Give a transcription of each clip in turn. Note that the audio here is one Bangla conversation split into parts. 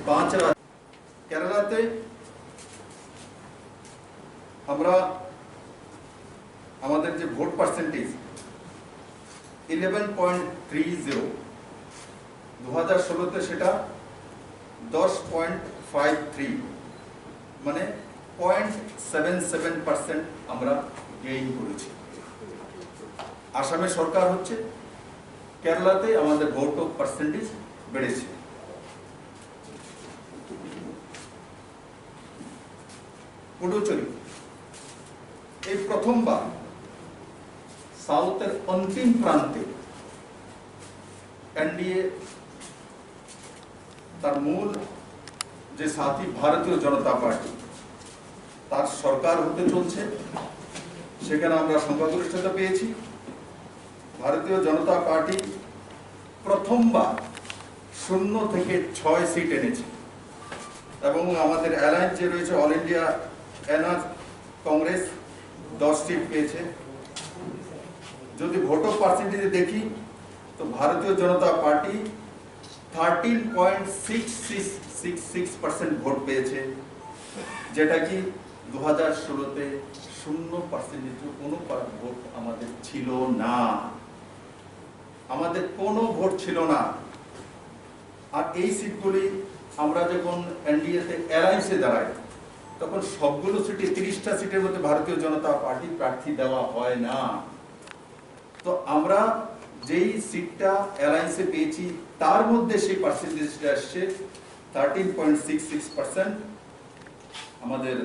पांच केरलाते আমরা আমাদের যে ভোট পার্সেন্টেজ 11.30 2016 তে সেটা 10.53 মানে 0.77% আমরা গেইন করেছি। আসামে সরকার হচ্ছে, কেরালাতে আমাদের ভোট পার্সেন্টেজ বেড়েছে। পুডুচেরি এই প্রথমবার সাউথের অন্তিম প্রান্তে এনডিএ তার মূল যে সাথী ভারতীয় জনতা পার্টি তার সরকার হতে চলছে। সেখানে আমরা সংখ্যাগরিষ্ঠতা পেয়েছি। ভারতীয় জনতা পার্টি প্রথমবার 0 থেকে 6 সিট এনেছে এবং আমাদের অ্যালায়েন্স যে রয়েছে অল ইন্ডিয়া এনআর কংগ্রেস 10 সিট পেয়েছে। যদি ভোট পার্সেন্টেজ দেখি তো ভারতীয় জনতা পার্টি 13.6666% ভোট পেয়েছে, যেটা কি 2016-তে 0% কোনো ভোট আমাদের ছিল না, আমাদের কোনো ভোট ছিল না। আর এই সিটগুলি আমরা যখন এনডিএতে অ্যালায়েন্সে দাঁড়াই তখন সবগুলো সিটে 30টা সিটের মধ্যে ভারতীয় জনতা পার্টি প্রার্থী দেওয়া হয় না। তো আমরা যেই সিটটা অ্যালায়েন্সে পেয়েছি তার মধ্যে সেই পার্সেন্টেজটা আসছে 13.66% আমাদের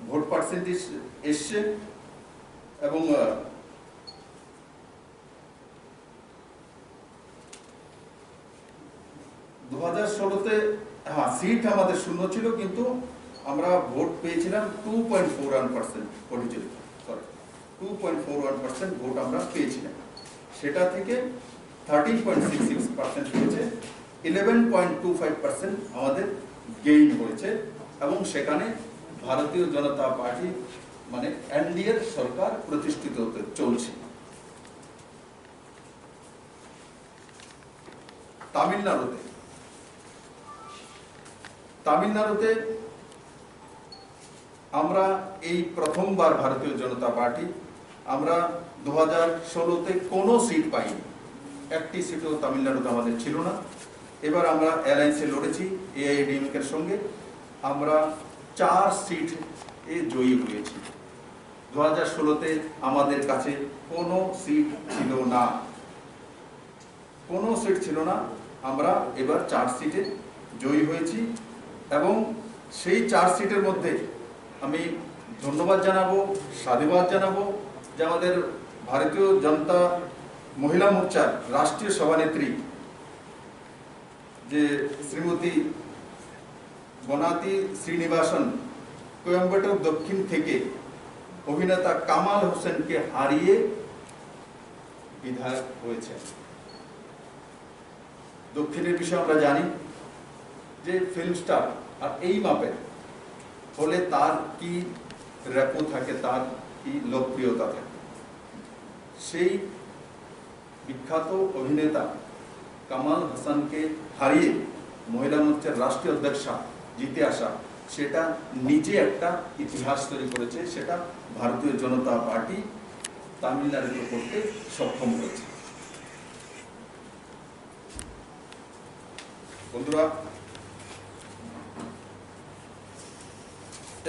ভোট পার্সেন্টেজ এসছে। এবং 2016-তে সিট আমাদের 0 ছিল, কিন্তু আমরা ভোট পেয়েছিলাম 2.41%। 2.41% ভোট আমরা পেয়েছিলাম। সেটা থেকে 13.66% হয়েছে, 11.25% আমাদের গেইন হয়েছে এবং সেখানে ভারতীয় জনতা পার্টি মানে এনডিএ সরকার প্রতিষ্ঠিত হতে চলছে। তামিলনাড়ুতে আমরা এই প্রথমবার ভারতীয় জনতা পার্টি আমরা 2016-তে কোনো সিট পাইনি, একটি সিটও তামিলনাড়ুতে আমাদের ছিল না। এবার আমরা অ্যালায়েন্সে লড়েছি এআইএডিএমকে সঙ্গে, আমরা 4 সিট এ জয়ী হয়েছি। 2016-তে আমাদের কাছে কোনো সিট ছিল না, কোনো সিট ছিল না। আমরা এবার 4 সিটে জয়ী হয়েছি এবং সেই 4 সিটের মধ্যে আমি ধন্যবাদ জানাবো, সাধুবাদ জানাবো যে আমাদের ভারতীয় জনতা মহিলা মোর্চার রাষ্ট্রীয় সভানেত্রী যে শ্রীমতী বনাতি শ্রীনিবাসন কোয়েম্বাটোর দক্ষিণ থেকে অভিনেতা কামাল হোসেনকে হারিয়ে বিধায়ক হয়েছে। দক্ষিণের বিষয়ে আমরা জানি যে ফিল্ম স্টার আর এই মাপের হলে তার কি রেপো থাকে, তার কি লোকপ্রিয়তা থাকে। সেই বিখ্যাত অভিনেতা কামাল হাসানকে হারিয়ে মহিলা মোর্চার রাষ্ট্রীয় অধ্যক্ষা জিতে আসা, সেটা নিজে একটা ইতিহাস তৈরি করেছে। সেটা ভারতীয় জনতা পার্টি তামিলনাড়ুতে করতে সক্ষম হয়েছে। বন্ধুরা,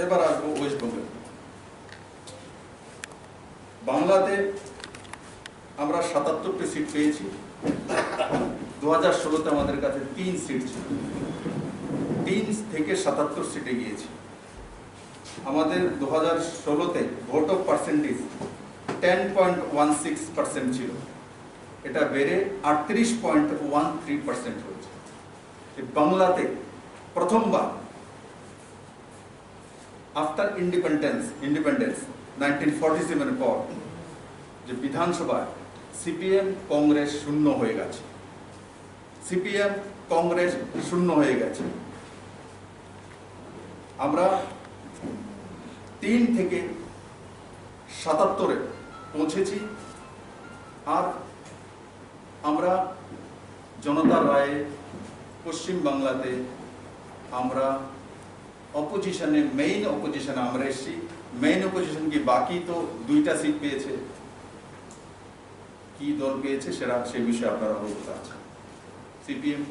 এবার আসবো ওয়েস্ট বেঙ্গল। বাংলাতে আমরা 77টি সিট পেয়েছি। 2016-তে আমাদের কাছে 3 সিট ছিল, 3 থেকে 77 সিটে গিয়েছি। আমাদের 2016-তে ভোট অফ পার্সেন্টেজ 10.16% ছিল, এটা বেড়ে 38.13% হয়েছে। বাংলাতে প্রথমবার আফটার ইন্ডিপেন্ডেন্স 1947 পর যে বিধানসভায় সিপিএম কংগ্রেস শূন্য হয়ে গেছে, সিপিএম কংগ্রেস শূন্য হয়ে গেছে। আমরা 3 থেকে 77-এ পৌঁছেছি। আর আমরা জনতার রায়ে পশ্চিম বাংলাতে আমরা অপোজিশনে, মেইন অপোজিশনে আমরা এসেছি। মেইন অপোজিশন কি, বাকি তো 2টা সিট পেয়েছে, কি দল পেয়েছে সেটা সেই বিষয়ে আপনারা অবগত আছেন। সিপিএম,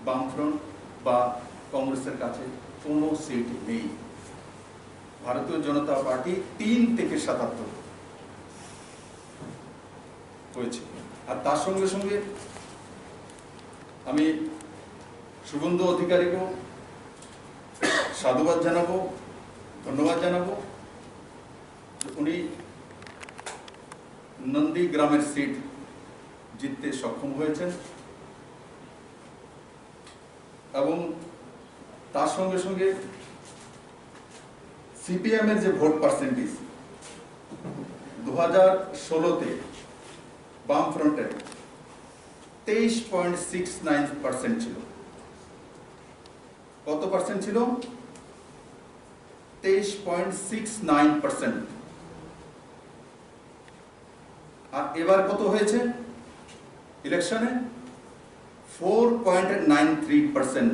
বামফ্রন্ট বা কংগ্রেসের কাছে কোনো সিট নেই। ভারতীয় জনতা পার্টি 3 থেকে 77 হয়েছে। আর তার সঙ্গে সঙ্গে আমি শুভেন্দু অধিকারীকেও সাধুবাদ জানাবো, ধন্যবাদ জানাবো। উনি নন্দীগ্রামের সিট জিততে সক্ষম হয়েছেন এবং তার সঙ্গে সঙ্গে সিপিএম এর যে ভোট পার্সেন্টেজ 2016-তে বামফ্রন্টের 23.69% ছিল। কত পার্সেন্ট ছিল? 23.69%। আর এবার কত হয়েছে ইলেকশনে? 4.93%।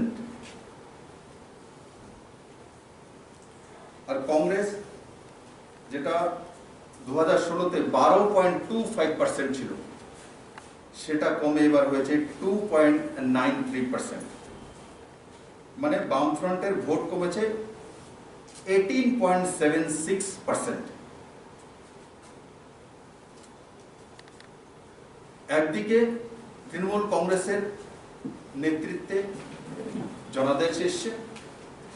আর কংগ্রেস যেটা 2016-তে 12.25% ছিল, সেটা কমে এবার হয়েছে 2.93%। মানে বামফ্রন্টের ভোট কমেছে 18.76%। একদিকে তৃণমূল কংগ্রেসের নেতৃত্বে জনাদেশ এসছে,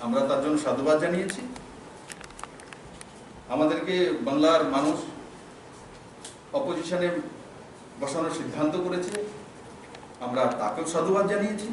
আমরা তার জন্য সাধুবাদ জানিয়েছি। আমাদেরকে বাংলার মানুষ অপোজিশনে বসানোর সিদ্ধান্ত করেছে, আমরা তাকেও সাধুবাদ জানিয়েছি।